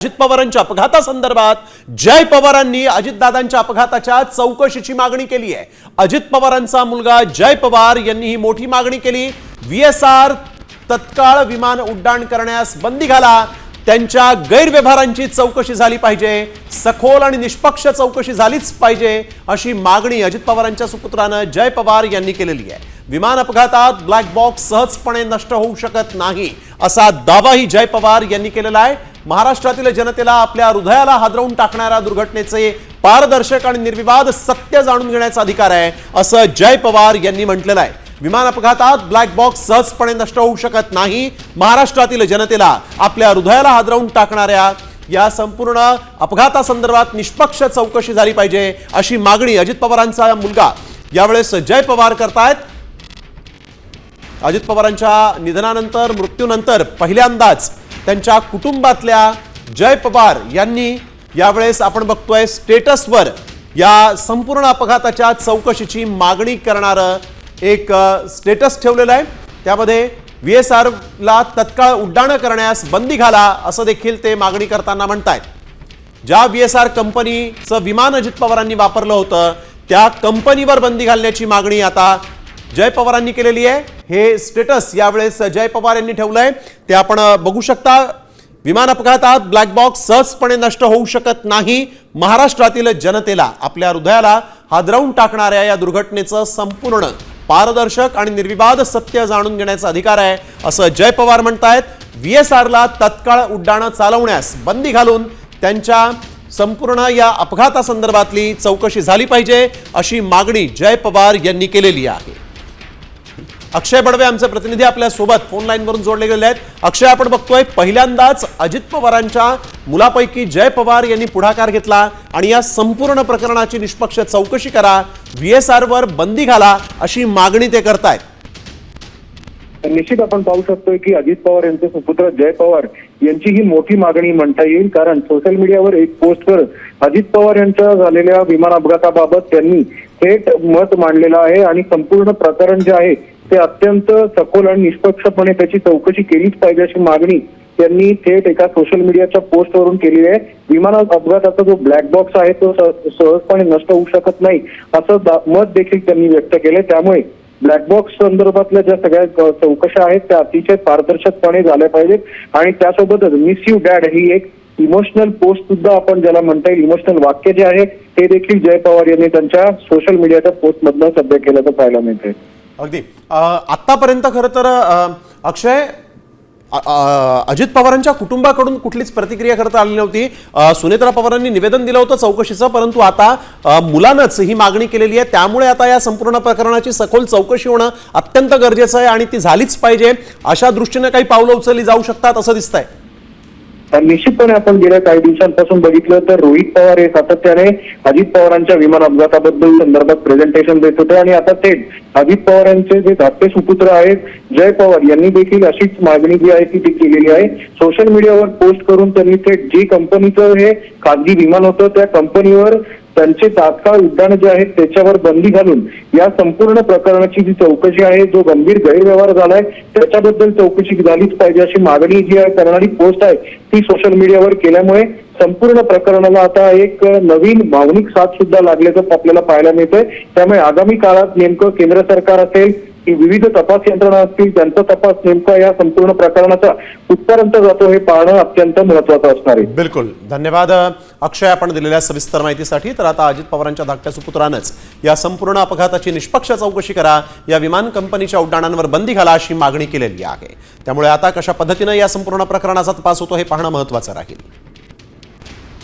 अजित पवारांच्या अपघातासंदर्भात जय पवारांनी अजितदादांच्या अपघाताच्या चौकशीची मागणी केली आहे। अजित पवारांचा मुलगा जय पवार यांनी ही मोठी मागणी केली। VSR तत्काळ विमान उड्डाण करण्यास बंदी घाला, त्यांच्या गैरव्यवहारांची चौकशी झाली पाहिजे, सखोल आणि निष्पक्ष चौकशी झालीच पाहिजे अशी मागणी अजित पवारांच्या सुपुत्राने जय पवार यांनी केलेली आहे। विमान अपघातात ब्लॅक बॉक्स सहजपणे नष्ट होऊ शकत नाही असा दावाही जय पवार यांनी केलेला आहे। महाराष्ट्रातील जनतेला आपल्या हृदयाला हादरवून टाकणाऱ्या दुर्घटनेचे पारदर्शक आणि निर्विवाद सत्य जाणून घेण्याचा अधिकार आहे असं जय पवार यांनी म्हटलेलं आहे। विमान अपघातात ब्लॅक बॉक्स सहजपणे नष्ट होऊ शकत नाही, महाराष्ट्रातील जनतेला आपल्या हृदयाला हादरवून टाकणाऱ्या या संपूर्ण अपघातासंदर्भात निष्पक्ष चौकशी झाली पाहिजे अशी मागणी अजित पवारांचा मुलगा यावेळेस जय पवार करतायत। अजित पवारांच्या निधनानंतर मृत्यूनंतर पहिल्यांदाच त्यांच्या कुटुंबातल्या जय पवार यांनी यावेळेस आपण बघतोय स्टेटसवर या संपूर्ण अपघाताच्या चौकशीची मागणी करणारं एक स्टेटस ठेवलेलं आहे। त्यामध्ये VSR ला तत्काळ उड्डाण करण्यास बंदी घाला असं देखील ते मागणी करताना म्हणतायत। ज्या VSR कंपनीचं विमान अजित पवारांनी वापरलं होतं त्या कंपनीवर बंदी घालण्याची मागणी आता जय पवारांनी केलेली आहे। हे स्टेटस यावेळेस जय पवार यांनी ठेवलंय ते आपण बघू शकता। विमान अपघातात ब्लॅक बॉक्स सहजपणे नष्ट होऊ शकत नाही, महाराष्ट्रातील जनतेला आपल्या हृदयाला हादरवून टाकणाऱ्या या दुर्घटनेचं संपूर्ण पारदर्शक आणि निर्विवाद सत्य जाणून घेण्याचा अधिकार आहे असं जय पवार म्हणतायत। VSR ला तत्काळ उड्डाण चालवण्यास बंदी घालून त्यांच्या संपूर्ण या अपघातासंदर्भातली चौकशी झाली पाहिजे अशी मागणी जय पवार यांनी केलेली आहे। अक्षय बडवे आमचे प्रतिनिधी आपल्या सोबत फोन लाईन वरून जोडले गेले आहेत। अक्षय, आपण बघतोय पहिल्यांदाच अजित पवारांच्या मुलापैकी जय पवार यांनी पुढाकार घेतला आणि या संपूर्ण प्रकरणाची निष्पक्ष चौकशी करा, VSR वर बंदी घाला अशी मागणी ते करतायत। निश्चित आपण पाहू शकतोय की अजित पवार यांचे सुपुत्र जय पवार यांची ही मोठी मागणी म्हणता येईल, कारण सोशल मीडियावर एक पोस्टवर अजित पवार यांच्या झालेल्या विमान अपघाताबाबत त्यांनी थेट मत मांडलेलं आहे आणि संपूर्ण प्रकरण जे आहे ते अत्यंत सखोल आणि निष्पक्षपणे त्याची चौकशी केलीच पाहिजे अशी मागणी त्यांनी थेट एका सोशल मीडियाच्या पोस्टवरून केली आहे। विमान अपघाताचा जो ब्लॅक बॉक्स आहे तो सहजपणे नष्ट होऊ शकत नाही असं मत देखील त्यांनी व्यक्त केले। त्यामुळे ब्लॅक बॉक्स संदर्भातल्या ज्या सगळ्या चौकशा आहेत त्या अतिशय पारदर्शकपणे झाल्या पाहिजेत आणि त्यासोबतच मिस यू डॅड ही एक इमोशनल पोस्ट सुद्धा आपण ज्याला म्हणता येईल, इमोशनल वाक्य जे आहे ते देखील जय पवार यांनी त्यांच्या सोशल मीडियाच्या पोस्ट मधनं सध्या केल्याचं पाहायला मिळतंय। अगदी आतापर्यंत खरं तर अक्षय अजित पवारांच्या कुटुंबाकडून कुठलीच प्रतिक्रिया करता आली नव्हती। सुनेत्रा पवारांनी निवेदन दिलं होतं चौकशीचं, परंतु आता मुलानंच ही मागणी केलेली आहे, त्यामुळे आता या संपूर्ण प्रकरणाची सखोल चौकशी होणं अत्यंत गरजेचं आहे आणि ती झालीच पाहिजे अशा दृष्टीने काही पावलं उचलली जाऊ शकतात असं दिसतंय। निश्चितपणे आपण गेल्या काही दिवसांपासून बघितलं तर रोहित पवार हे सातत्याने अजित पवारांच्या विमान अपघाताबद्दल संदर्भात प्रेझेंटेशन देत होते आणि आता थेट अजित पवारांचे जे धाकटे सुपुत्र आहेत जय पवार यांनी देखील अशीच मागणी जी आहे ती केलेली आहे। सोशल मीडियावर पोस्ट करून त्यांनी थेट जी कंपनीचं हे खासगी विमान होतं त्या कंपनीवर त्यांचे तात्काळ उड्डाण जे आहेत त्याच्यावर बंदी घालून या संपूर्ण प्रकरणाची जी चौकशी आहे, जो गंभीर गैरव्यवहार झालाय त्याच्याबद्दल चौकशी झालीच पाहिजे अशी मागणी जी आहे करणारी पोस्ट आहे ती सोशल मीडियावर केल्यामुळे संपूर्ण प्रकरणाला आता एक नवीन भावनिक साथ सुद्धा लागल्याचं आपल्याला पाहायला मिळतंय। त्यामुळे आगामी काळात नेमकं केंद्र सरकार असेल की विविध तपास यंत्रणा असतील त्यांचा तपास नेमका या संपूर्ण प्रकरणाचा कुठपर्यंत जातो हे पाहणं अत्यंत महत्त्वाचं असणार आहे। बिलकुल, धन्यवाद अक्षय आपण दिलेल्या सविस्तर माहितीसाठी। तर आता अजित पवारांच्या धाकट्या सुपुत्रानंच या संपूर्ण अपघाताची निष्पक्ष चौकशी करा, या विमान कंपनीच्या उड्डाणांवर बंदी घाला अशी मागणी केलेली आहे। त्यामुळे आता कशा पद्धतीने या संपूर्ण प्रकरणाचा तपास होतो हे पाहणं महत्त्वाचं राहील।